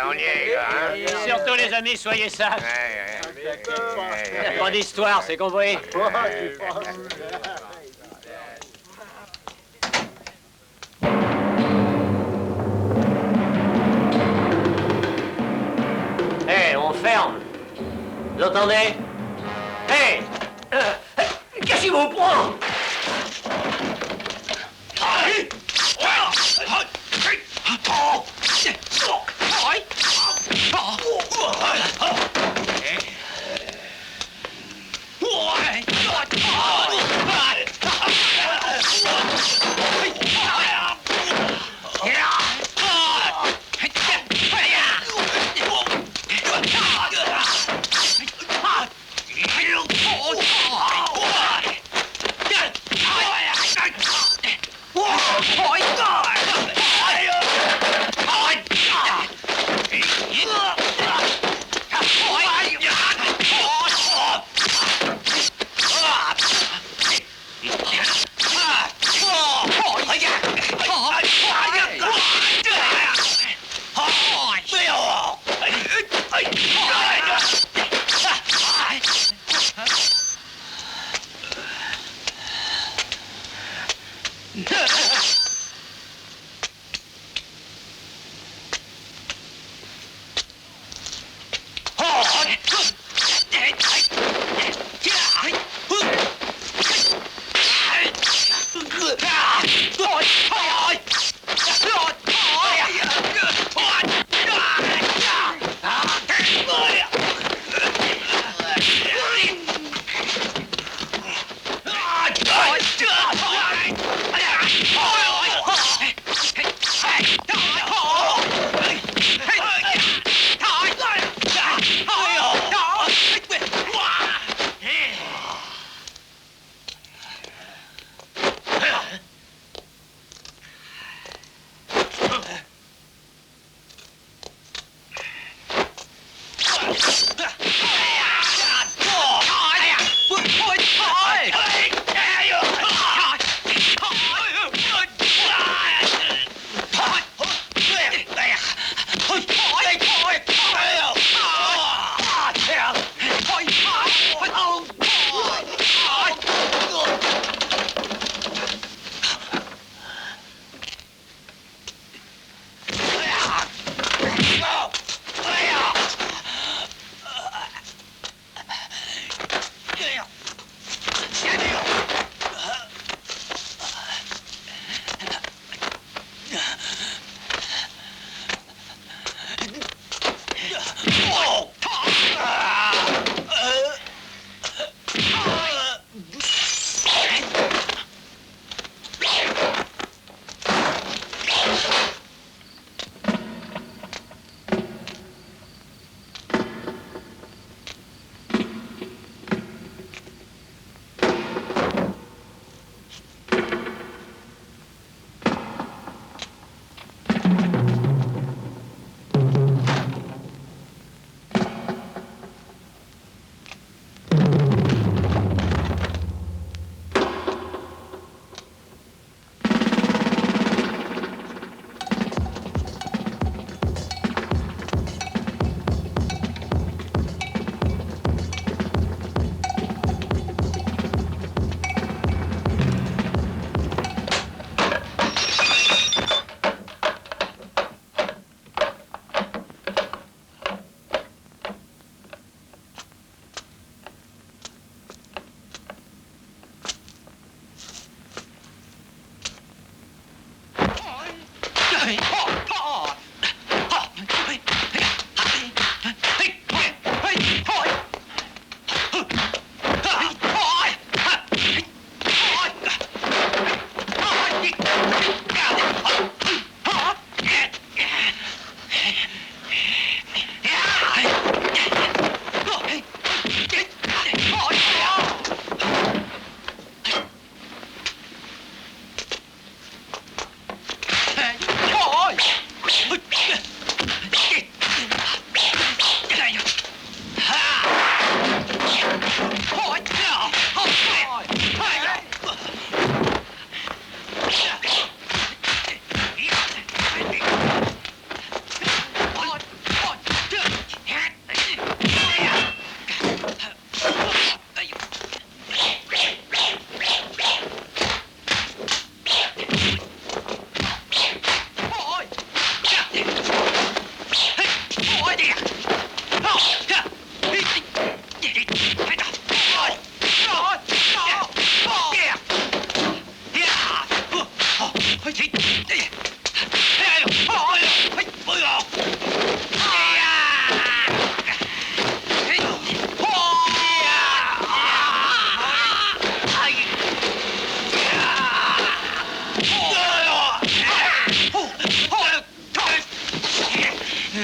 On y est, gars, hein? Surtout, les amis, soyez sages. Pas d'histoire, c'est compris. Hé, on ferme. Vous entendez? Hé! Qu'est-ce qu'il vous prend? Te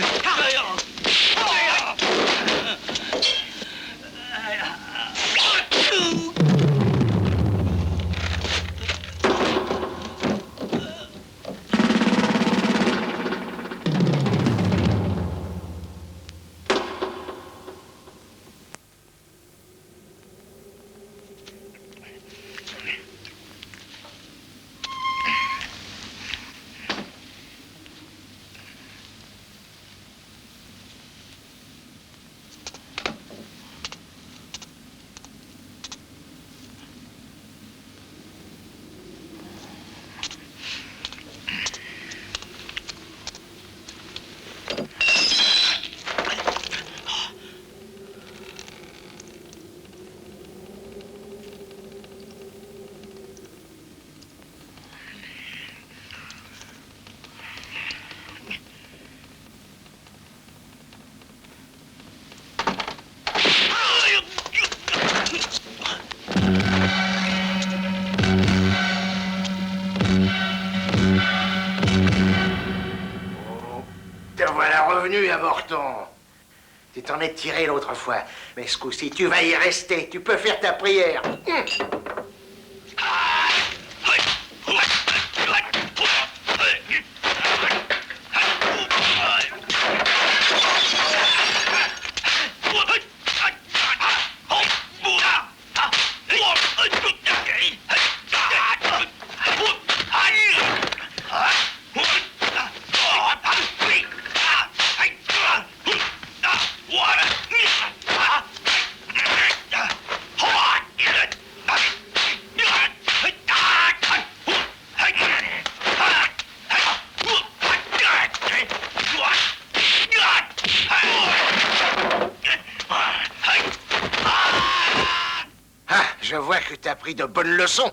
voilà revenu, avorton. Tu t'en es tiré l'autre fois, mais ce coup-ci, tu vas y rester. Tu peux faire ta prière. Je vois que t'as pris de bonnes leçons.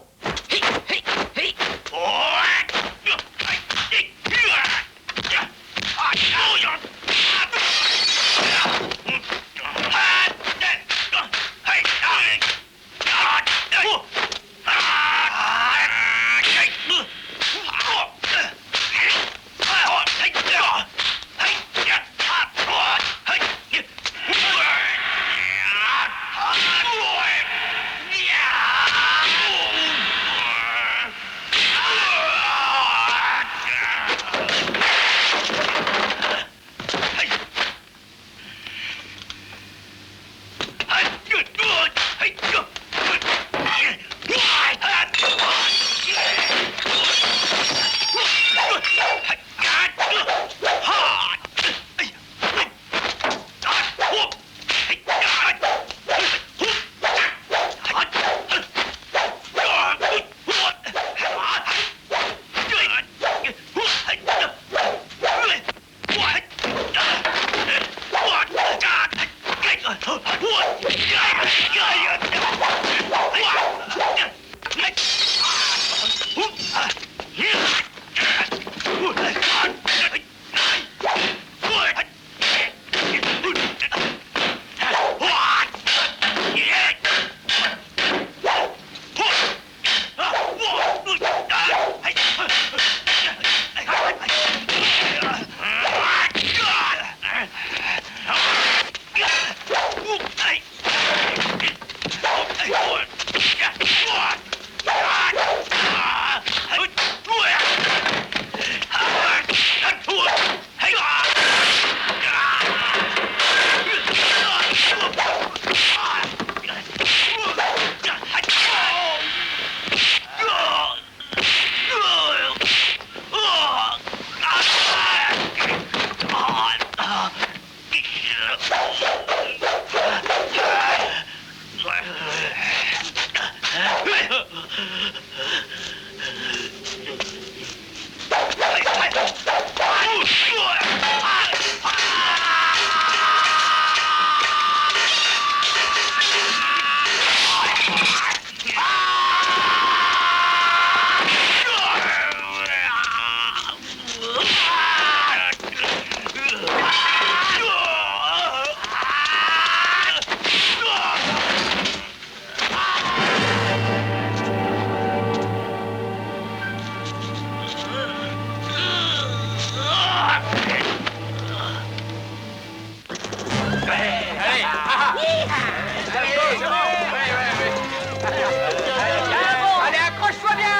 Allez, accroche-toi bien.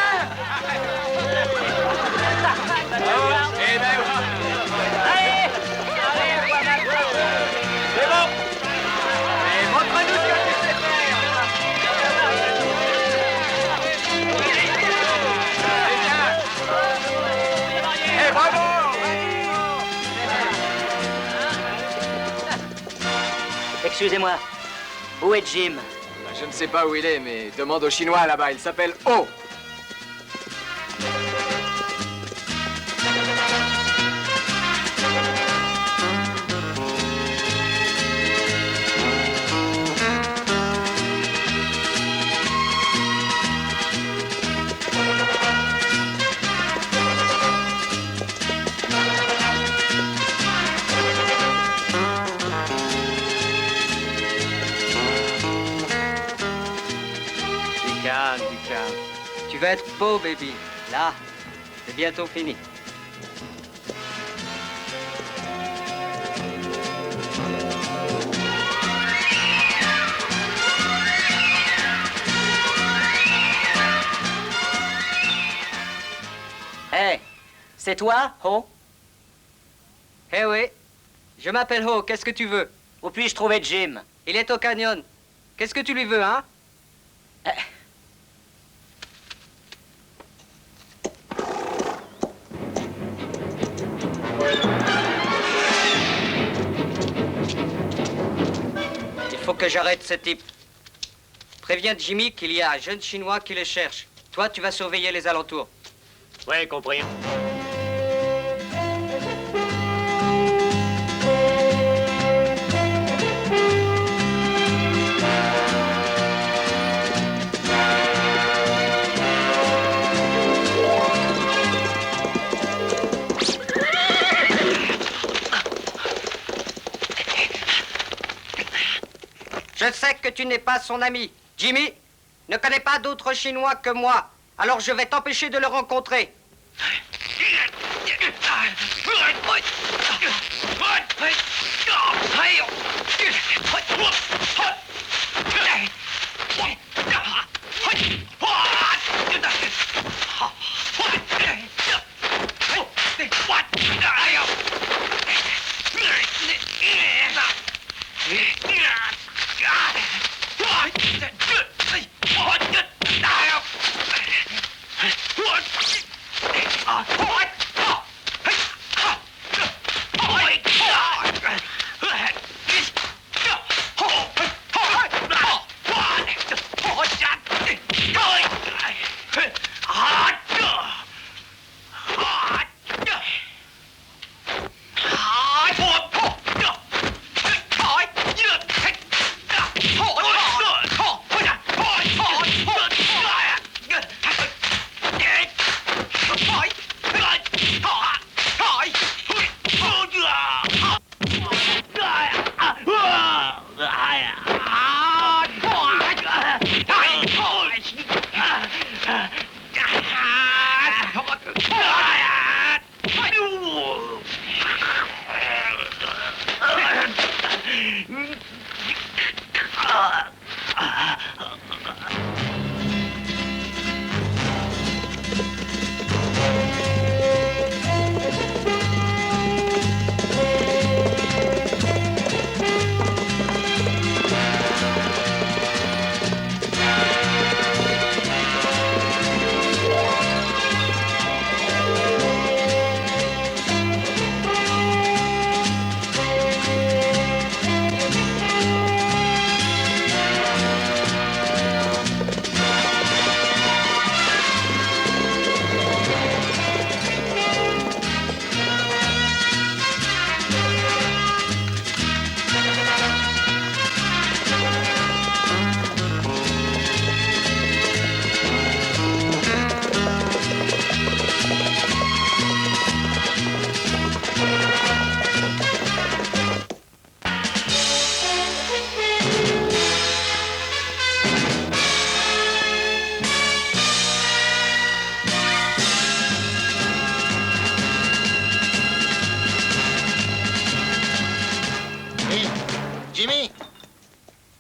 Eh ben, c'est bon. Et montre-nous ce que tu sais faire. C'est bien. Eh, bravo. Excusez-moi, où est Jim? Je ne sais pas où il est, mais demande au Chinois là-bas. Il s'appelle O. Du calme. Tu vas être beau, baby. Là, c'est bientôt fini. Hé, c'est toi, Ho? Eh oui, je m'appelle Ho, qu'est-ce que tu veux? Où puis-je trouver Jim? Il est au canyon. Qu'est-ce que tu lui veux, hein? Il faut que j'arrête ce type. Préviens Jimmy qu'il y a un jeune Chinois qui le cherche. Toi, tu vas surveiller les alentours. Ouais, compris. Je sais que tu n'es pas son ami. Jimmy ne connaît pas d'autres Chinois que moi. Alors je vais t'empêcher de le rencontrer.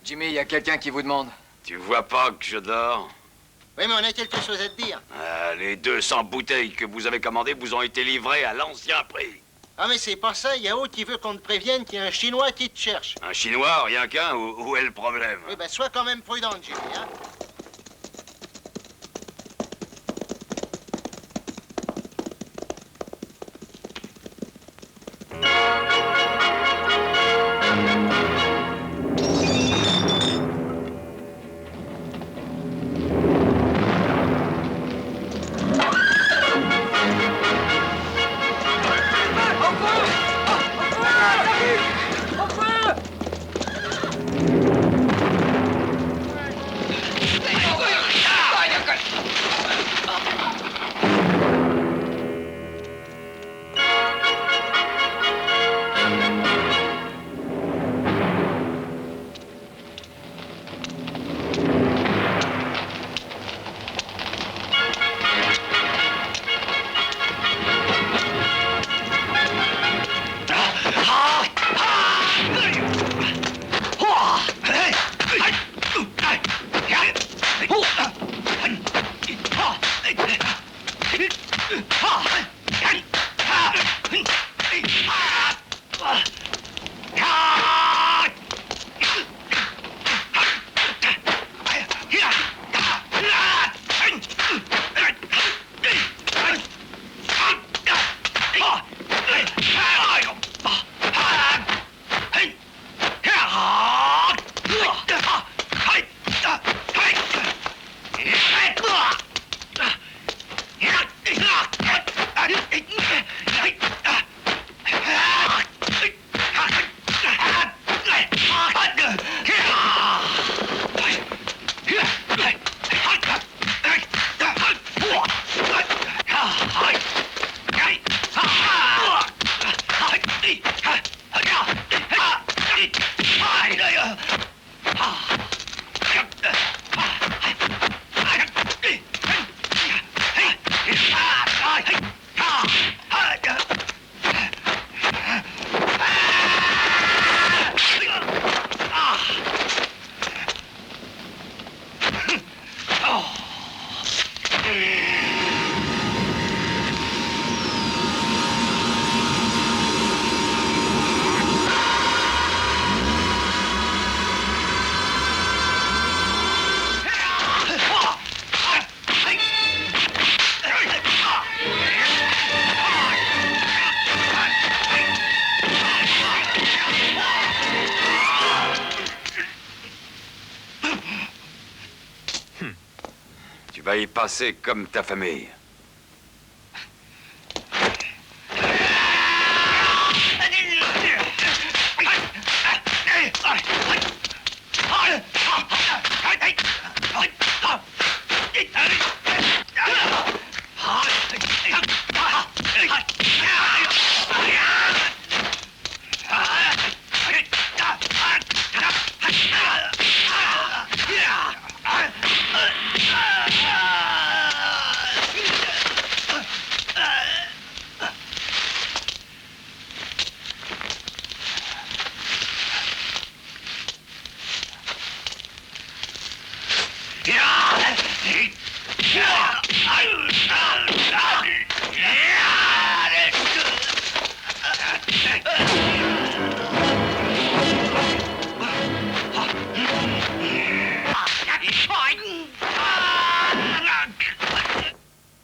Jimmy, il y a quelqu'un qui vous demande. Tu vois pas que je dors? Oui, mais on a quelque chose à te dire. Les 200 bouteilles que vous avez commandées vous ont été livrées à l'ancien prix. Ah, mais c'est pas ça. Yao qui veut qu'on te prévienne qu'il y a un Chinois qui te cherche. Un Chinois, rien qu'un, où est le problème? Oui, ben, sois quand même prudent, Jimmy, hein. Tu vas y passer comme ta famille.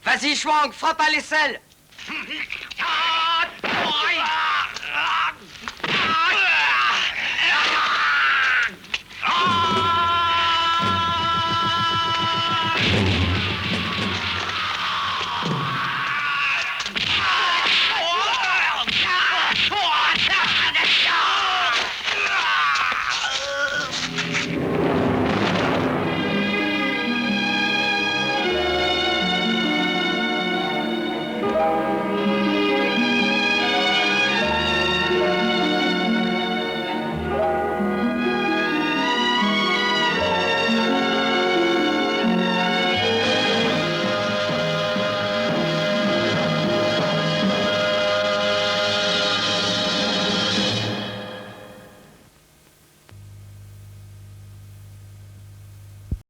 Vas-y, Schwang, frappe à l'aisselle.